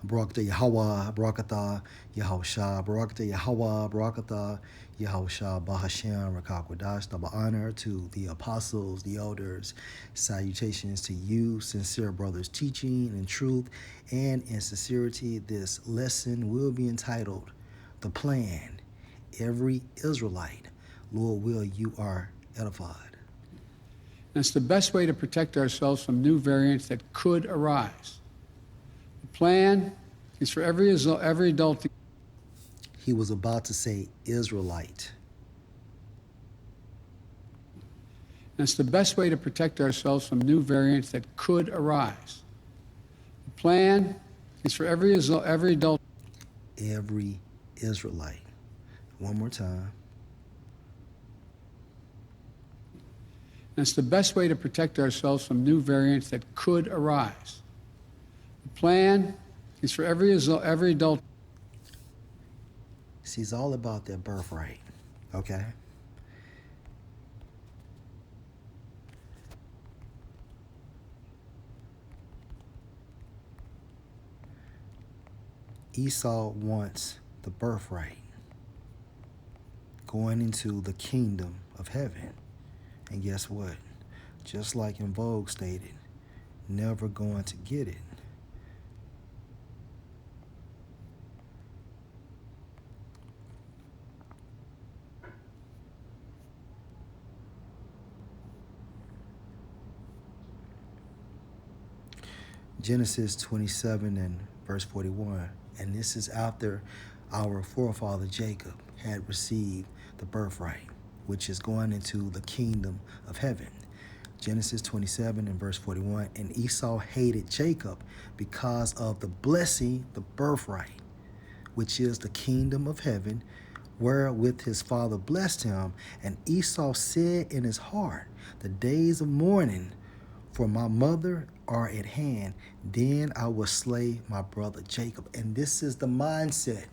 Barakatah Yahweh, Barakatah Yahusha, Barakatah Yahweh, Barakatah Yahusha, Bahashem, Rakakwadash, double honor to the apostles, the elders, salutations to you, sincere brothers, teaching in truth and in sincerity. This lesson will be entitled The Plan. Every Israelite, Lord will, you are edified. That's the best way to protect ourselves from new variants that could arise. The plan is for every adult. He was about to say Israelite. That's the best way to protect ourselves from new variants that could arise. The plan is for every adult. Every Israelite. One more time. That's the best way to protect ourselves from new variants that could arise. The plan is for every adult. See, it's all about that birthright. Okay? Esau wants the birthright, going into the kingdom of heaven. And guess what? Just like in Vogue stated, never going to get it. Genesis 27 and verse 41. And this is after our forefather Jacob had received the birthright, which is going into the kingdom of heaven. Genesis 27 and verse 41. And Esau hated Jacob because of the blessing, the birthright, which is the kingdom of heaven, wherewith his father blessed him. And Esau said in his heart, the days of mourning for my mother are at hand, then I will slay my brother Jacob. And this is the mindset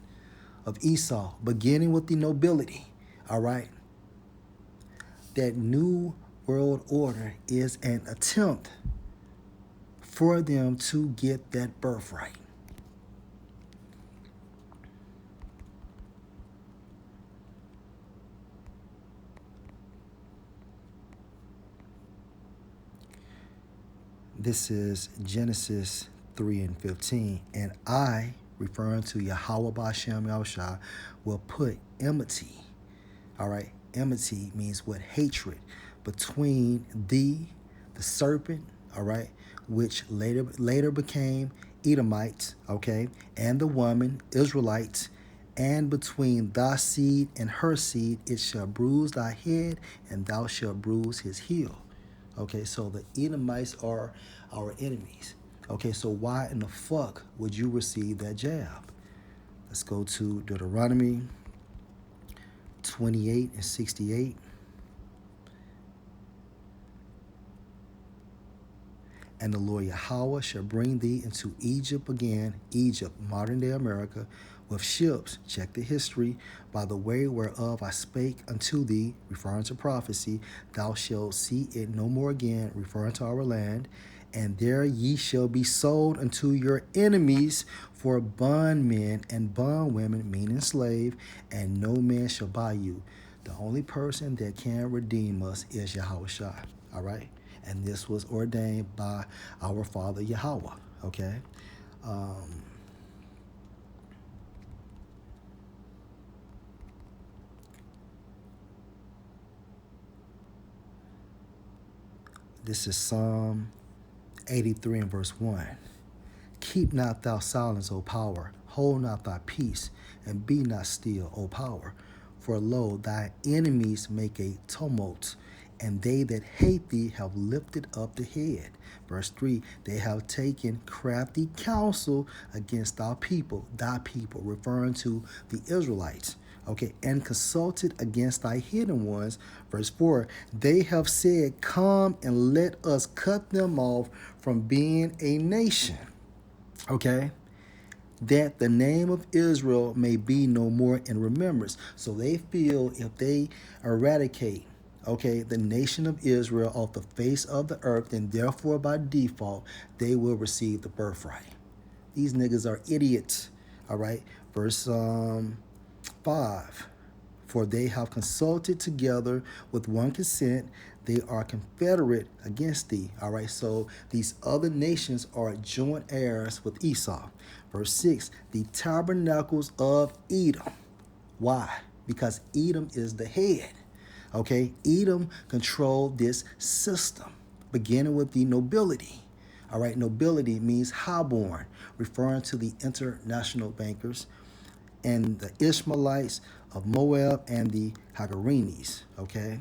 of Esau, beginning with the nobility, all right? That new world order is an attempt for them to get that birthright. This is Genesis 3 and 15. And I, referring to Yahweh Ba'Shem Yahushua, will put enmity. All right, enmity means what? Hatred between thee, the serpent, all right, which later became Edomites, okay, and the woman, Israelites, and between thy seed and her seed it shall bruise thy head, and thou shalt bruise his heel. Okay, so the Edomites are our enemies. Okay, so why in the fuck would you receive that jab? Let's go to Deuteronomy 28 and 68. And the Lord Yahweh shall bring thee into Egypt again, Egypt, modern day America, with ships, check the history, by the way whereof I spake unto thee, referring to prophecy, thou shalt see it no more again, referring to our land, and there ye shall be sold unto your enemies for bondmen and bondwomen, meaning slave, and no man shall buy you. The only person that can redeem us is Yahushua, all right? And this was ordained by our Father Yahweh, okay? This is Psalm 83 and verse 1. Keep not thou silence, O power, hold not thy peace, and be not still, O power. For lo, thy enemies make a tumult, and they that hate thee have lifted up the head. Verse 3, they have taken crafty counsel against thy people, referring to the Israelites. Okay, and consulted against thy hidden ones. Verse 4, they have said, come and let us cut them off from being a nation. Okay, that the name of Israel may be no more in remembrance. So they feel if they eradicate, okay, the nation of Israel off the face of the earth, then therefore by default, they will receive the birthright. These niggas are idiots. All right. Verse 5. For they have consulted together with one consent. They are confederate against thee. All right. So these other nations are joint heirs with Esau. Verse 6. The tabernacles of Edom. Why? Because Edom is the head. Okay. Edom controlled this system, beginning with the nobility. All right. Nobility means highborn, referring to the international bankers and the Ishmaelites of Moab and the Hagarenes, okay?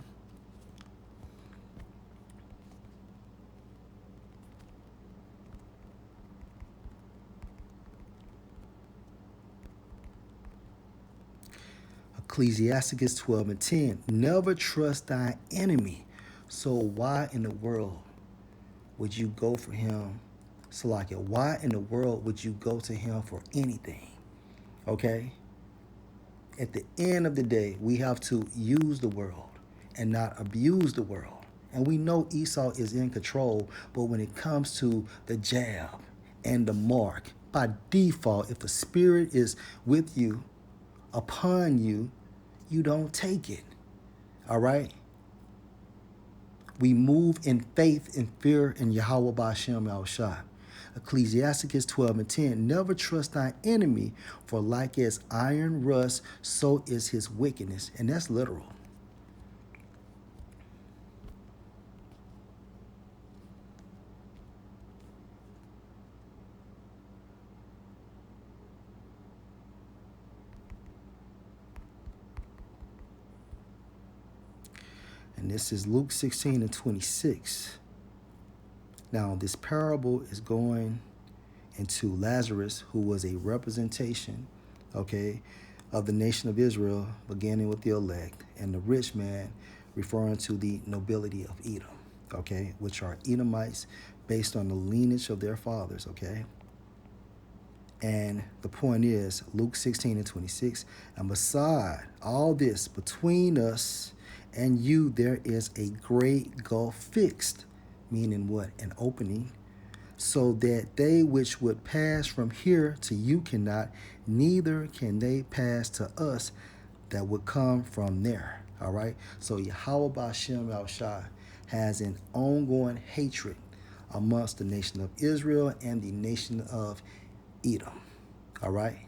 Ecclesiasticus 12 and 10, never trust thy enemy. So why in the world would you go for him, Salakia? Why in the world would you go to him for anything, okay? At the end of the day, we have to use the world and not abuse the world. And we know Esau is in control, but when it comes to the jab and the mark, by default, if the spirit is with you, upon you, you don't take it. All right? We move in faith and fear in Yahweh Ba'ashem Al-Shah. Ecclesiasticus 12 and 10, never trust thy enemy, for like as iron rust, so is his wickedness. And that's literal. And this is Luke 16 and 26. Now, this parable is going into Lazarus, who was a representation, okay, of the nation of Israel, beginning with the elect, and the rich man referring to the nobility of Edom, okay, which are Edomites based on the lineage of their fathers, okay? And the point is, Luke 16 and 26, and beside all this, between us and you, there is a great gulf fixed, meaning what? An opening, so that they which would pass from here to you cannot, neither can they pass to us that would come from there. All right? So Yahweh Ba'ashem Al-Shah has an ongoing hatred amongst the nation of Israel and the nation of Edom. All right?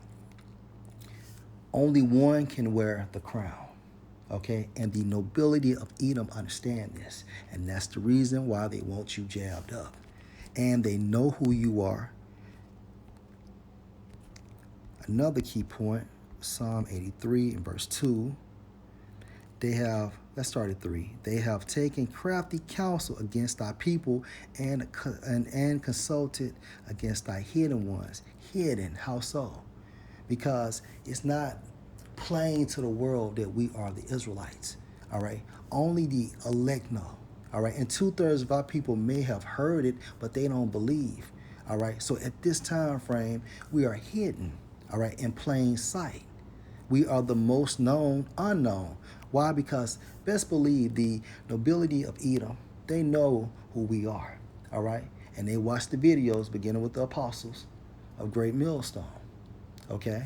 Only one can wear the crown. Okay, and the nobility of Edom understand this, and that's the reason why they want you jabbed up, and they know who you are. Another key point, Psalm 83 and verse 2. They have, let's start at 3. They have taken crafty counsel against thy people and consulted against thy hidden ones. Hidden, how so? Because it's not plain to the world that we are the Israelites. All right. Only the elect know. All right. And 2/3 of our people may have heard it, but they don't believe. All right. So at this time frame, we are hidden. All right. In plain sight. We are the most known unknown. Why? Because best believe the nobility of Edom, they know who we are. All right. And they watch the videos beginning with the apostles of Great Millstone. Okay.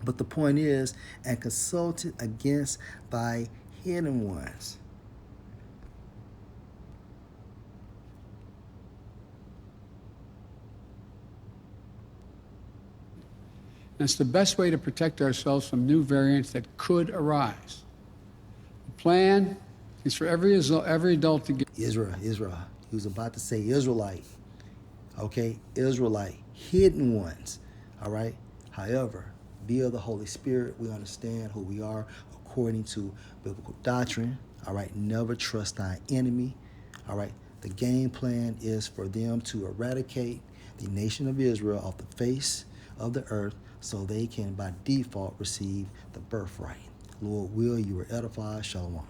But the point is, and consulted against thy hidden ones. That's the best way to protect ourselves from new variants that could arise. The plan is for every adult to get Israel. He was about to say Israelite. Okay, Israelite, hidden ones. All right. However, via the Holy Spirit, we understand who we are according to biblical doctrine. All right. Never trust thy enemy. All right. The game plan is for them to eradicate the nation of Israel off the face of the earth so they can, by default, receive the birthright. Lord will, you are edified. Shalom.